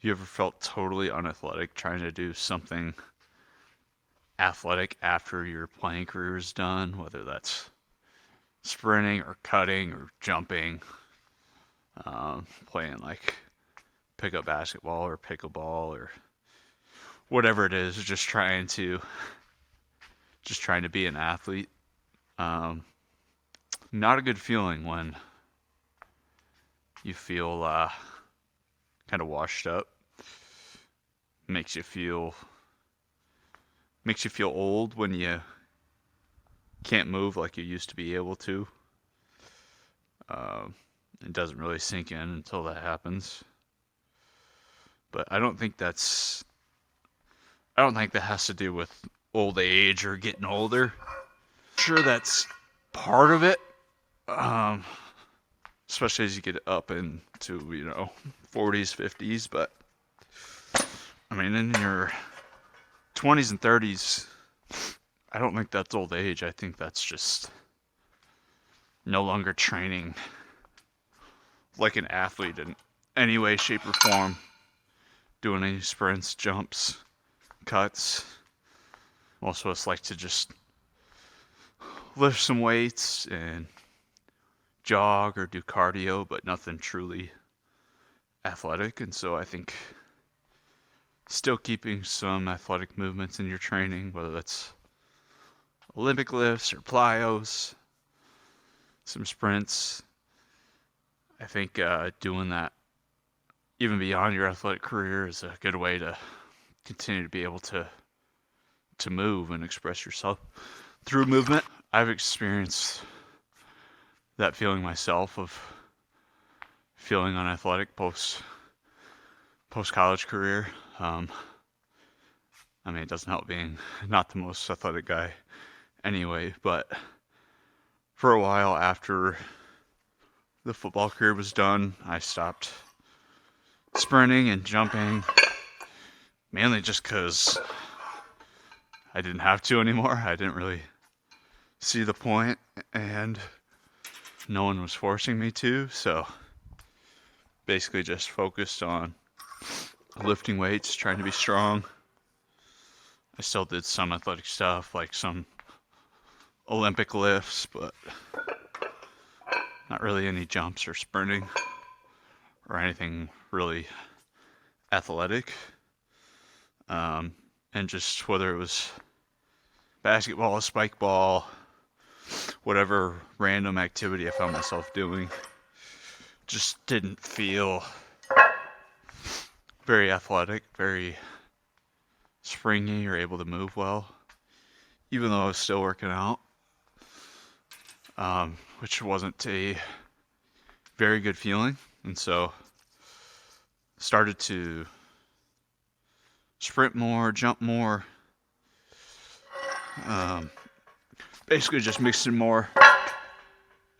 You ever felt totally unathletic trying to do something athletic after your playing career is done, whether that's sprinting or cutting or jumping, playing like pickup basketball or pickleball or whatever it is, just trying to be an athlete. Um, Not a good feeling when you feel kind of washed up. Makes you feel old when you can't move like you used to be able to. Um, it doesn't really sink in until that happens. But I don't think that has to do with old age or getting older. Sure, that's part of it. Um, Especially as you get up into 40s, 50s. But I mean, in your 20s and 30s, I don't think that's old age. I think that's just no longer training like an athlete in any way, shape, or form. Doing any sprints, jumps, cuts. Most of us like to just lift some weights and jog or do cardio, but nothing truly athletic. And so I think still keeping some athletic movements in your training, whether that's Olympic lifts or plyos, some sprints. I think doing that even beyond your athletic career is a good way to continue to be able to move and express yourself through movement. I've experienced that feeling myself of feeling unathletic post college career. I mean, it doesn't help being not the most athletic guy anyway, but for a while after the football career was done, I stopped sprinting and jumping, mainly just because I didn't have to anymore. I didn't really see the point, and no one was forcing me to, so basically just focused on lifting weights, trying to be strong. I still did some athletic stuff, like some Olympic lifts, but not really any jumps or sprinting or anything really athletic. And just whether it was basketball, spike ball, whatever random activity I found myself doing, just didn't feel very athletic, very springy, or able to move well, even though I was still working out, which wasn't a very good feeling. And so started to sprint more, jump more, basically just mixing more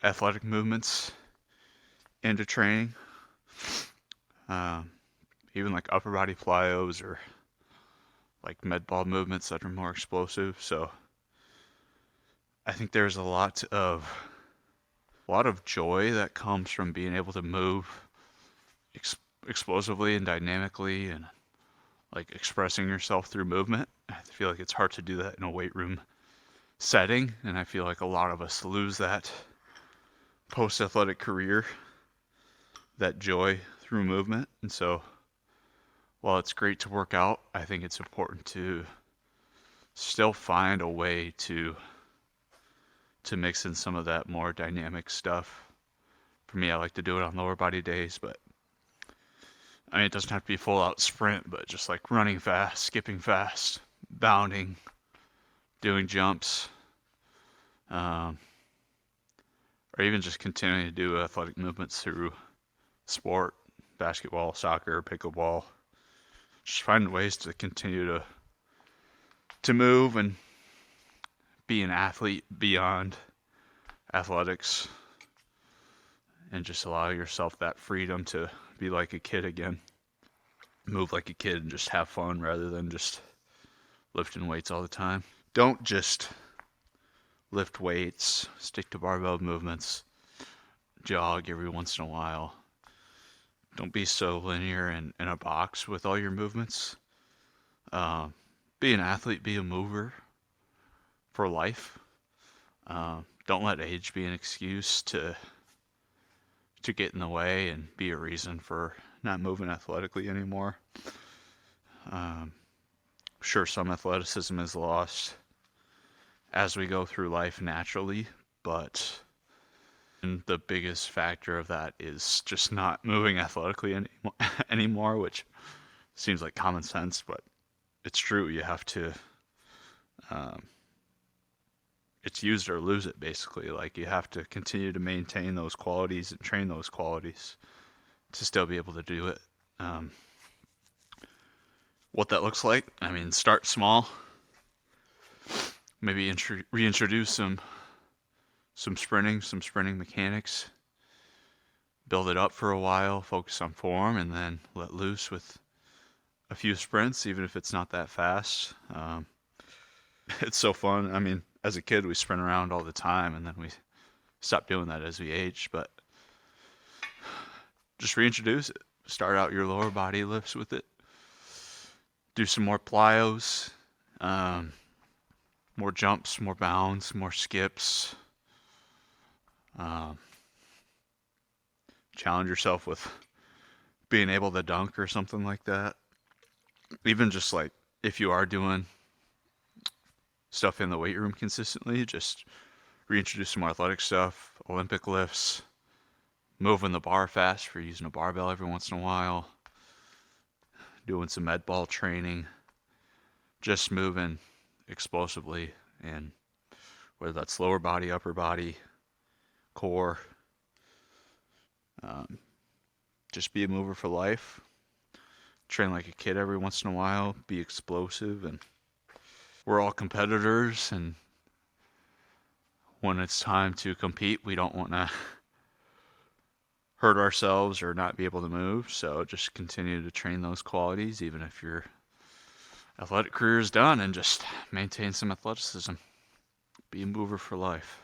athletic movements into training, even like upper body plyos or like med ball movements that are more explosive. So I think there's a lot of joy that comes from being able to move explosively and dynamically and like expressing yourself through movement. I feel like it's hard to do that in a weight room setting, and I feel like a lot of us lose that post-athletic career, that joy through movement. And so while it's great to work out, I think it's important to still find a way to mix in some of that more dynamic stuff. For me, I like to do it on lower body days, but I mean, it doesn't have to be full out sprint, but just like running fast, skipping fast, bounding, doing jumps, or even just continuing to do athletic movements through sport, basketball, soccer, pickleball. Just find ways to continue to move and be an athlete beyond athletics, and just allow yourself that freedom to be like a kid again. Move like a kid and just have fun rather than just lifting weights all the time. Don't just lift weights, stick to barbell movements, jog every once in a while. Don't be so linear and in a box with all your movements. Uh, be an athlete, be a mover for life. Don't let age be an excuse to get in the way and be a reason for not moving athletically anymore. Um, sure, some athleticism is lost as we go through life naturally, but the biggest factor of that is just not moving athletically anymore, which seems like common sense, but it's true. You have to, um, it's use it or lose it basically. Like you have to continue to maintain those qualities and train those qualities to still be able to do it. Um, what that looks like, I mean, start small. Maybe reintroduce some sprinting mechanics. Build it up for a while, focus on form, and then let loose with a few sprints, even if it's not that fast. It's so fun. I mean, as a kid, we sprint around all the time, and then we stop doing that as we age. But just reintroduce it. Start out your lower body lifts with it. Do some more plyos, um, more jumps, more bounds, more skips. Um, challenge yourself with being able to dunk or something like that. Even just like if you are doing stuff in the weight room consistently, just reintroduce some more athletic stuff, Olympic lifts, moving the bar fast for using a barbell every once in a while, doing some med ball training, just moving explosively, and whether that's lower body, upper body, core, um, just be a mover for life. Train like a kid every once in a while, be explosive, and we're all competitors, and when it's time to compete, we don't want to hurt ourselves or not be able to move. So just continue to train those qualities, even if your athletic career is done, and just maintain some athleticism. Be a mover for life.